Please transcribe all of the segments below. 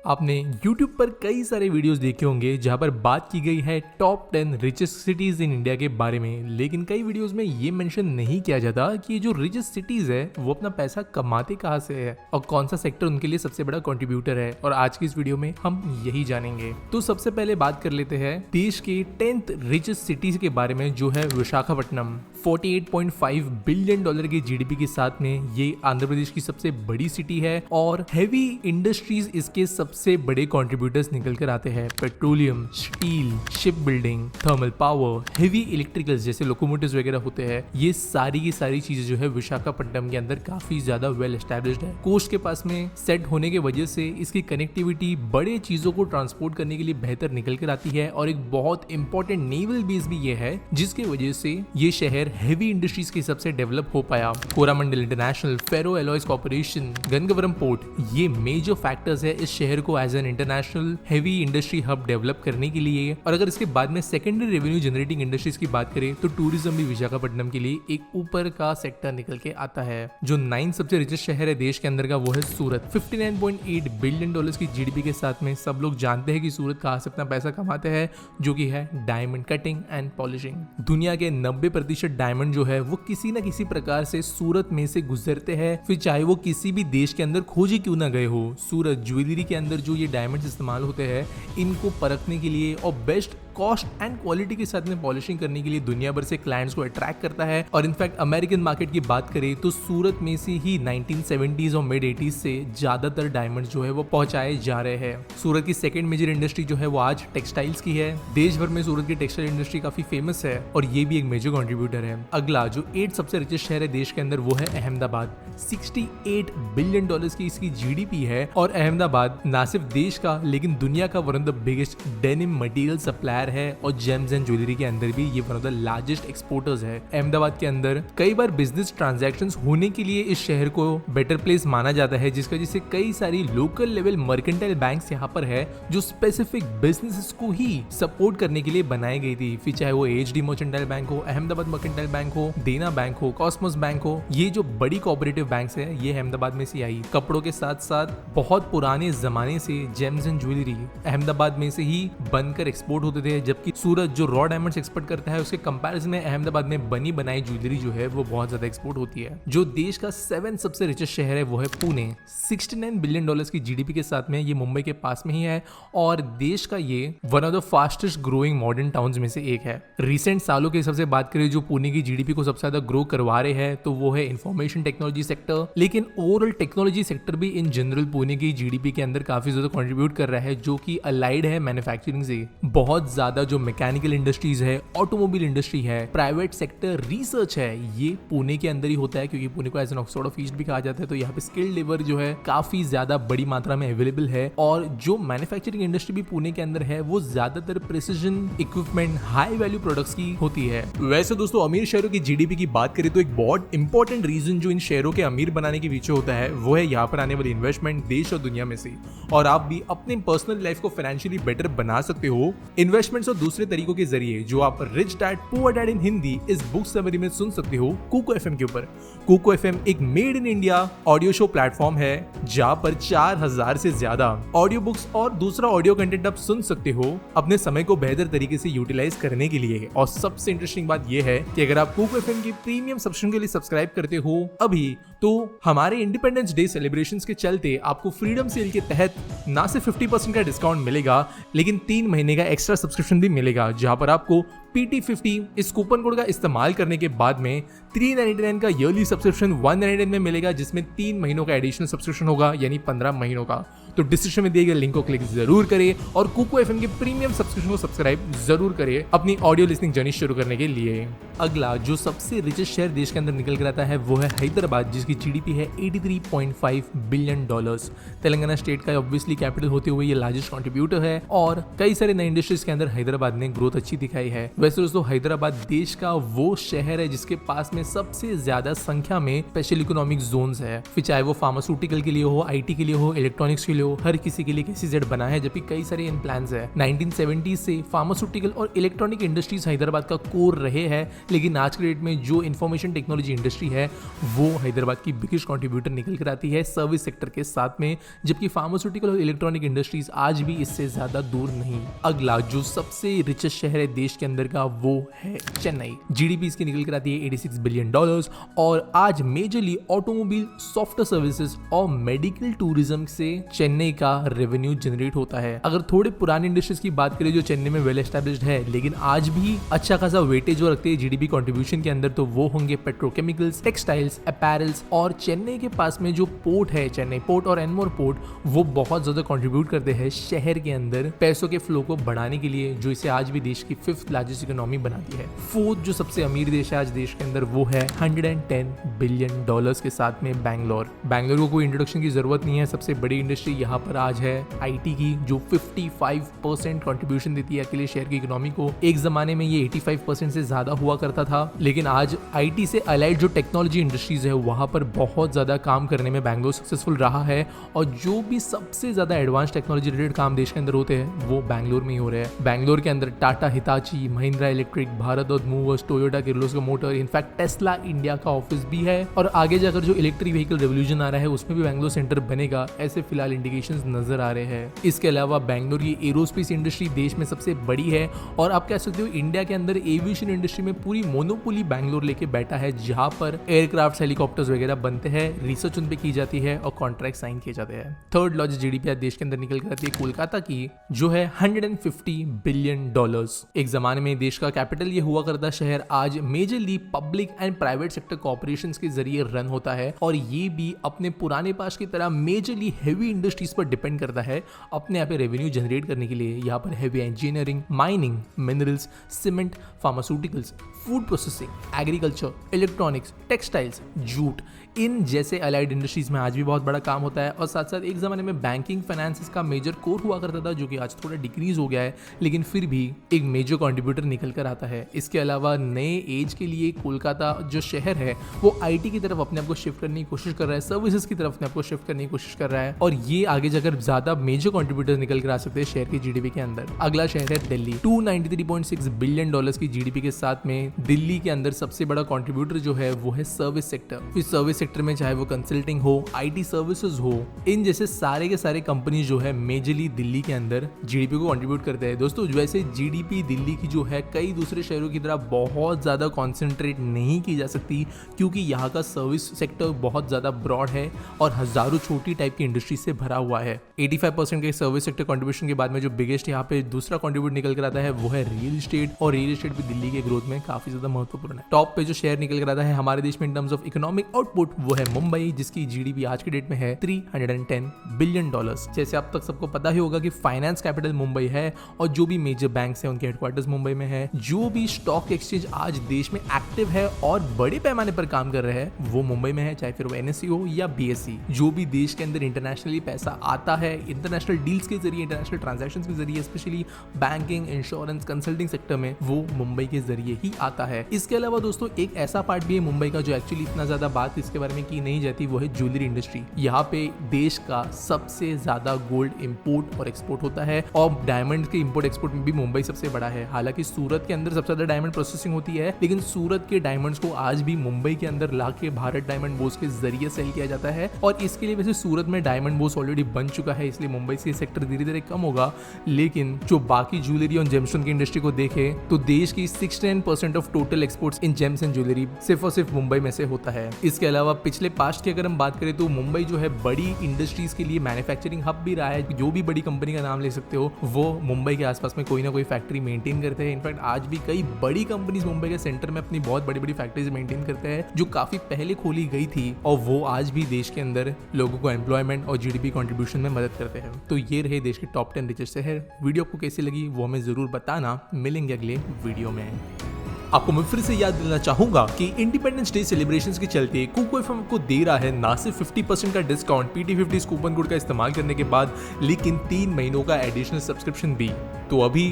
आपने YouTube पर कई सारे वीडियोस देखे होंगे जहां पर बात की गई है top 10 richest cities in India के बारे में, लेकिन कई वीडियोस में ये मेंशन नहीं किया जाता कि ये जो रिचेस्ट सिटीज है वो अपना पैसा कमाते कहां से है और कौन सा सेक्टर उनके लिए सबसे बड़ा कंट्रीब्यूटर है। और आज की इस वीडियो में हम यही जानेंगे। तो सबसे पहले बात कर लेते हैं देश के 10th रिचेस्ट सिटीज के बारे में, जो है विशाखापट्टनम। 48.5 बिलियन डॉलर के जीडीपी के साथ में ये आंध्र प्रदेश की सबसे बड़ी सिटी है और हेवी इंडस्ट्रीज इसके सबसे बड़े कंट्रीब्यूटर्स निकल कर आते हैं। Petroleum, steel, ship building, thermal power, heavy electricals जैसे लोकोमोटिव्स वगैरह होते हैं, ये सारी की सारी चीजें जो है विशाखापट्टनम के अंदर काफी ज्यादा वेल एस्टैब्लिश्ड है। कोस्ट के पास में सेट होने की वजह से इसकी कनेक्टिविटी बड़े चीजों को ट्रांसपोर्ट करने के लिए बेहतर निकल कर आती है और एक बहुत इंपॉर्टेंट नेवल बेस भी ये है जिसकी वजह से ये शहर हेवी इंडस्ट्रीज के हिसाब से डेवलप हो पाया। Coromandel international, ferro alloys corporation, Gangavaram port, ये मेजर फैक्टर्स है इस शहर को as an international heavy industry hub develop करने के लिए। और अगर इसके बाद में सेकेंडरी रेवेन्यू जनरेटिंग इंडस्ट्रीज की बात करें तो टूरिज्म भी विशाखापट्टनम के लिए एक ऊपर का सेक्टर निकल के आता है। जो 9 सबसे रिचेस्ट शहर है देश के अंदर का वो है सूरत। 59.8 बिलियन डॉलर्स की जीडीपी के साथ में सब लोग जानते हैं कि सूरत कहां से अपना पैसा कमाते हैं, जो कि है डायमंड कटिंग एंड पॉलिशिंग। दुनिया के 90% डायमंड जो है वो किसी न किसी प्रकार से सूरत में से गुजरते हैं, फिर चाहे वो किसी भी देश के अंदर खोजी क्यों ना गए हो। सूरत ज्वेलरी के अंदर जो ये डायमंड्स इस्तेमाल होते हैं इनको परखने के लिए और बेस्ट कॉस्ट एंड क्वालिटी के साथ में पॉलिशिंग करने के लिए दुनिया भर से क्लाइंट्स को अट्रैक्ट करता है। और इनफैक्ट अमेरिकन मार्केट की बात करें तो सूरत में से ही 1970s और मिड 80s से ज्यादातर डायमंड जो है वो पहुंचाए जा रहे हैं। सूरत की सेकंड मेजर इंडस्ट्री जो है वो आज टेक्सटाइल्स की है। देश भर में सूरत की टेक्सटाइल इंडस्ट्री काफी फेमस है और ये भी एक मेजर कंट्रीब्यूटर है। अगला जो 8 सबसे रिचेस्ट शहर है देश के अंदर वो है अहमदाबाद। 68 बिलियन डॉलर्स की इसकी जीडीपी है और अहमदाबाद ना सिर्फ देश का लेकिन दुनिया का one of the biggest denim material supplier है और जेम्स एंड ज्वेलरी के अंदर भी ये one of the largest exporters है। अहमदाबाद के अंदर कई बार बिजनेस ट्रांजैक्शंस होने के लिए इस शहर को बेटर प्लेस माना जाता है, जिसकी वजह से कई सारी लोकल लेवल मर्केंटाइल बैंक्स यहाँ पर है जो स्पेसिफिक बिजनेसेस को ही सपोर्ट करने के लिए बनाई गई थी। फिर चाहे वो एचडी मर्केंटाइल बैंक हो, अहमदाबाद मर्केंटाइल बैंक हो, देना बैंक हो, कॉस्मोस बैंक हो, ये जो बड़ी कोऑपरेटिव बैंक्स है ये अहमदाबाद में से आई। कपड़ों के साथ साथ बहुत पुराने जमाने से जेम्स एंड ज्वेलरी अहमदाबाद में से ही बनकर एक्सपोर्ट होते थे, जबकि सूरत जो रॉ डायमंड्स एक्सपोर्ट करता है उसके कंपैरिजन में अहमदाबाद में बनी बनाई ज्वेलरी जो है वो बहुत ज्यादा एक्सपोर्ट होती है। जो देश का 7 सबसे रिचेस्ट शहर है वो है पुणे। 69 बिलियन डॉलर्स की जीडीपी के साथ में ये मुंबई के पास में ही है और देश का ये one of the fastest growing modern towns में से एक है। रिसेंट सालों के हिसाब से बात करें जो पुणे की जीडीपी को सबसे ज्यादा ग्रो करवा रहे हैं तो वो है इंफॉर्मेशन टेक्नोलॉजी सेक्टर, लेकिन ओवरऑल टेक्नोलॉजी सेक्टर भी इन जनरल पुणे की जीडीपी के अंदर काफी ज्यादा कंट्रीब्यूट कर रहा है, जो कि अलाइड है मैन्युफैक्चरिंग से। बहुत ज्यादा जो मैकेनिकल इंडस्ट्रीज है, ऑटोमोबाइल इंडस्ट्री है, प्राइवेट सेक्टर रिसर्च है, ये पुणे के अंदर ही होता है क्योंकि पुणे को as an Oxford of East भी कहा जाता है। तो यहाँ पे स्किल्ड लेबर जो है काफी ज्यादा बड़ी मात्रा में अवेलेबल है और जो मैन्युफैक्चरिंग इंडस्ट्री भी पुणे के अंदर है वो ज्यादातर precision equipment, high value products की होती है। वैसे दोस्तों अमीर शहरों की जीडीपी की बात करें तो एक बहुत इंपॉर्टेंट रीजन जो इन शहरों के अमीर बनाने के पीछे होता है वो है यहाँ पर आने वाली इन्वेस्टमेंट देश और दुनिया में से। और आप भी अपने पर्सनल लाइफ को फाइनेंशियली बेटर बना सकते हो इन्वेस्टमेंट्स और दूसरे तरीकों के जरिए, जो आप रिच डैड पुअर डैड इन हिंदी इस बुक समरी में सुन सकते हो कुको एफएम के ऊपर। कुको एफएम एक made in India audio show platform है जहां पर 4000 से ज्यादा ऑडियो बुक्स और दूसरा ऑडियो कंटेंट आप सुन सकते हो अपने समय को बेहतर तरीके से यूटिलाइज करने के लिए। और सबसे इंटरेस्टिंग बात यह है कि अगर आप कुको एफएम की प्रीमियम सब्सक्रिप्शन के लिए सब्सक्राइब करते हो अभी, तो हमारे इंडिपेंडेंस डे सेलिब्रेशंस के चलते आपको फ्रीडम सेल के तहत ना सिर्फ 50% का डिस्काउंट मिलेगा लेकिन 3 महीने का एक्स्ट्रा सब्सक्रिप्शन भी मिलेगा, जहां पर आपको PT50 इस कूपन कोड का इस्तेमाल करने के बाद में 399 का ईयरली सब्सक्रिप्शन 199 में मिलेगा, जिसमें 3 महीनों का एडिशनल सब्सक्रिप्शन होगा यानी 15 महीनों का। तो डिस्क्रिप्शन में दिए गए लिंक को क्लिक जरूर करें और कुको एफएम के प्रीमियम सब्सक्रिप्शन को सब्सक्राइब जरूर करें अपनी ऑडियो लिसनिंग जर्नी शुरू करने के लिए। अगला जो सबसे रिचेस्ट शहर देश के अंदर निकल कर आता है वो है हैदराबाद, जिसकी जीडीपी है 83.5 बिलियन डॉलर्स। तेलंगाना स्टेट का ऑब्वियसली कैपिटल होते हुए ये लार्जेस्ट कंट्रीब्यूटर है और कई सारे नए इंडस्ट्रीज के अंदर हैदराबाद ने ग्रोथ अच्छी दिखाई है। वैसे दोस्तों हैदराबाद देश का वो शहर है जिसके पास में सबसे ज्यादा संख्या में स्पेशल इकोनॉमिक जोन्स है, फिर चाहे वो फार्मास्यूटिकल के लिए हो, आईटी के लिए हो, इलेक्ट्रॉनिक्स के लिए हो हर किसी के लिए SEZ बना है, जबकि कई सारे इन प्लान्स है। 1970 से फार्मास्यूटिकल और इलेक्ट्रॉनिक इंडस्ट्रीज हैदराबाद का कोर रहे हैं, लेकिन आज के डेट में जो इंफॉर्मेशन टेक्नोलॉजी इंडस्ट्री है वो हैदराबाद की बिगेस्ट कंट्रीब्यूटर निकल कर आती है सर्विस सेक्टर के साथ में, जबकि फार्मास्यूटिकल और इलेक्ट्रॉनिक इंडस्ट्रीज आज भी इससे ज्यादा दूर नहीं। अगला जो सबसे रिचेस्ट शहर है देश के अंदर का वो है चेन्नई। GDP इसकी निकल कर आती है $86 बिलियन और आज मेजरली ऑटोमोबाइल, सॉफ्टवेयर सर्विसेज और मेडिकल टूरिज्म से चेन्नई का रेवेन्यू जनरेट होता है। अगर थोड़े पुरानी इंडस्ट्रीज की बात करें जो चेन्नई में वेल एस्टैब्लिश्ड है लेकिन आज भी अच्छा खासा वेटेज जो रखते हैं GDP कंट्रीब्यूशन के अंदर, तो वो होंगे पेट्रोकेमिकल्स, टेक्सटाइल्स, अपैरल्स। और चेन्नई के पास में जो पोर्ट है, चेन्नई पोर्ट और एनमोर पोर्ट, वो बहुत ज्यादा कंट्रीब्यूट करते हैं शहर के अंदर पैसों के फ्लो को बढ़ाने के लिए, जो इसे आज भी देश की 5th लार्जेस्ट इकोनॉमी बनाती है। 4th जो सबसे अमीर देश है आज देश के अंदर वो है $110 बिलियन के साथ में बैंगलोर। बैंगलोर को कोई इंट्रोडक्शन की जरूरत नहीं है, सबसे बड़ी इंडस्ट्री यहाँ पर आज है IT की, जो 55% कंट्रीब्यूशन देती है अकेले शहर की इकोनॉमी को। एक जमाने में ये 85% से ज्यादा हुआ करता था, लेकिन आज IT से अलाइड जो टेक्नोलॉजी इंडस्ट्रीज है वहां पर बहुत ज्यादा काम करने में बैंगलोर सक्सेसफुल रहा है। और जो भी सबसे ज्यादा एडवांस टेक्नोलॉजी रिलेटेड काम देश के अंदर होते हैं वो बैंगलोर में ही हो रहे हैं। बैंगलोर के अंदर टाटा, हिताची, महिंद्रा इलेक्ट्रिक, भारत और movers, Toyota, Kirloskar motor, in fact Tesla India का ऑफिस भी है। और आगे जाकर जो इलेक्ट्रिक व्हीकल रेवोल्यूशन आ रहा है उसमें भी बैंगलोर सेंटर बनेगा, ऐसे फिलहाल इंडिकेशंस नजर आ रहे हैं। इसके अलावा बैंगलोर की एरोस्पेस इंडस्ट्री देश में सबसे बड़ी है और आप कह सकते हो इंडिया के अंदर एविएशन इंडस्ट्री में पूरी मोनोपोली बैंगलोर लेके बैठा है, जहां पर एयरक्राफ्ट, हेलीकॉप्टर्स वगैरह बनते हैं, रिसर्च उन पे की जाती है और कॉन्ट्रैक्ट साइन किए जाते हैं। 3rd लार्जेस्ट GDP आज देश के अंदर निकल कर आती है कोलकाता की, जो है $150 बिलियन। एक जमाने में देश का कैपिटल ये हुआ करता शहर आज majorly public and private sector corporations के जरिए रन होता है और ये भी अपने पुराने पास की तरह मेजरली हेवी इंडस्ट्रीज पर डिपेंड करता है अपने यहाँ पे रेवेन्यू जनरेट करने के लिए। यहाँ पर heavy engineering, mining, minerals, cement, pharmaceuticals, food processing, agriculture, electronics, textiles, jute, इन जैसे अलाइड इंडस्ट्रीज में आज भी बहुत बड़ा काम होता है। और साथ साथ एक जमाने में बैंकिंग फाइनेंस का मेजर कोर हुआ करता था, जो कि आज थोड़ा डिक्रीज हो गया है, लेकिन फिर भी एक मेजर कंट्रीब्यूटर निकल कर आता है। इसके अलावा नए एज के लिए कोलकाता जो शहर है वो IT की तरफ अपने आप को शिफ्ट करने की कोशिश कर रहा है, सर्विसेज की तरफ अपने आप को शिफ्ट करने की कोशिश कर रहा है और ये आगे जाकर ज्यादा मेजर कंट्रीब्यूटर निकल कर आ सकते हैं शहर की GDP के अंदर। अगला शहर है दिल्ली। $293.6 बिलियन की GDP के साथ में दिल्ली के अंदर सबसे बड़ा कंट्रीब्यूटर जो है वो है सर्विस सेक्टर। इस सर्विस सेक्टर में चाहे वो कंसल्टिंग हो, IT सर्विसेज हो, इन जैसे सारे के सारे कंपनीज जो है मेजरली दिल्ली के अंदर GDP को कंट्रीब्यूट करते हैं। दोस्तों वैसे GDP दिल्ली की जो है कई दूसरे शहरों की तरह बहुत ज्यादा कॉन्सेंट्रेट नहीं की जा सकती, क्योंकि यहाँ का सर्विस सेक्टर बहुत ज्यादा ब्रॉड है और हजारों छोटी टाइप की इंडस्ट्री से भरा हुआ है। 85% के सर्विस सेक्टर कंट्रीब्यूशन के बाद में जो बिगेस्ट यहाँ पे दूसरा कंट्रीब्यूट निकल कर आता है वो है रियल एस्टेट, और रियल एस्टेट भी दिल्ली के ग्रोथ में काफी ज्यादा महत्वपूर्ण है। टॉप पे जो शेयर निकल कर आता है हमारे देश में in terms of economic output वो है मुंबई, जिसकी GDP आज के डेट में है $310 बिलियन। जैसे अब तक सबको पता ही होगा कि फाइनेंस कैपिटल मुंबई है और जो भी मेजर बैंक्स हैं उनके हेडक्वार्टर्स मुंबई में है। जो भी स्टॉक एक्सचेंज आज देश में एक्टिव है और बड़े पैमाने पर काम कर रहे हैं वो मुंबई में है, चाहे फिर वो NSE हो या BSE। जो भी देश के अंदर इंटरनेशनली पैसा आता है, इंटरनेशनल डील्स के जरिए, इंटरनेशनल ट्रांजैक्शंस के जरिए, specially banking, insurance, consulting sector में, वो मुंबई के जरिए ही आता है। इसके अलावा दोस्तों एक ऐसा पार्ट भी है मुंबई का जो एक्चुअली इतना ज्यादा बात इसके बारे में की नहीं जाती, वो है ज्वेलरी इंडस्ट्री। यहाँ पे देश का सबसे ज्यादा गोल्ड इंपोर्ट और एक्सपोर्ट होता है और डायमंड के इंपोर्ट एक्सपोर्ट में भी मुंबई सबसे बड़ा है। हालांकि सूरत के अंदर सबसे ज्यादा डायमंड प्रोसेसिंग होती है, लेकिन सूरत के डायमंड्स को आज भी मुंबई के अंदर लाके भारत डायमंड बोर्स के जरिए सेल किया जाता है। और इसके लिए वैसे सूरत में डायमंड बोर्स ऑलरेडी बन चुका है, इसलिए मुंबई से सेक्टर धीरे धीरे कम होगा। लेकिन जो बाकी ज्वेलरी और जेमस्टोन की इंडस्ट्री को देखे तो देश की 69% of total exports in James and jewellery सिर्फ और सिर्फ मुंबई में से होता है। इसके अलावा पिछले पास्ट की अगर हम बात करें तो मुंबई जो है बड़ी इंडस्ट्रीज के लिए मैन्युफैक्चरिंग हब भी रहा है। जो भी बड़ी कंपनी का नाम ले सकते हो वो मुंबई के आसपास में कोई ना कोई फैक्ट्री मेंटेन करते हैं। इनफैक्ट आज भी कई बड़ी कंपनीज मुंबई के सेंटर में अपनी बहुत बड़ी बड़ी फैक्ट्रीज मेंटेन करते हैं, जो काफी पहले खोली गई थी और वो आज भी देश के अंदर लोगों को एम्प्लॉयमेंट और GDP कंट्रीब्यूशन में मदद करते हैं। तो ये रहे देश के टॉप 10 रिचेस्ट शहर। वीडियो आपको कैसी लगी वो हमें जरूर बताना। मिलेंगे अगले वीडियो में। आपको मैं फिर से याद दिलाना चाहूंगा कि इंडिपेंडेंस डे सेलिब्रेशंस के चलते कुको एफएम को दे रहा है ना सिर्फ 50% का डिस्काउंट PT50 कूपन कोड का इस्तेमाल करने के बाद, लेकिन 3 महीनों का एडिशनल सब्सक्रिप्शन भी। तो अभी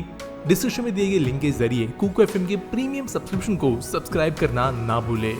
डिस्क्रिप्शन में दिए गए लिंक के जरिए कुको एफएम के प्रीमियम सब्सक्रिप्शन को सब्सक्राइब करना ना भूले।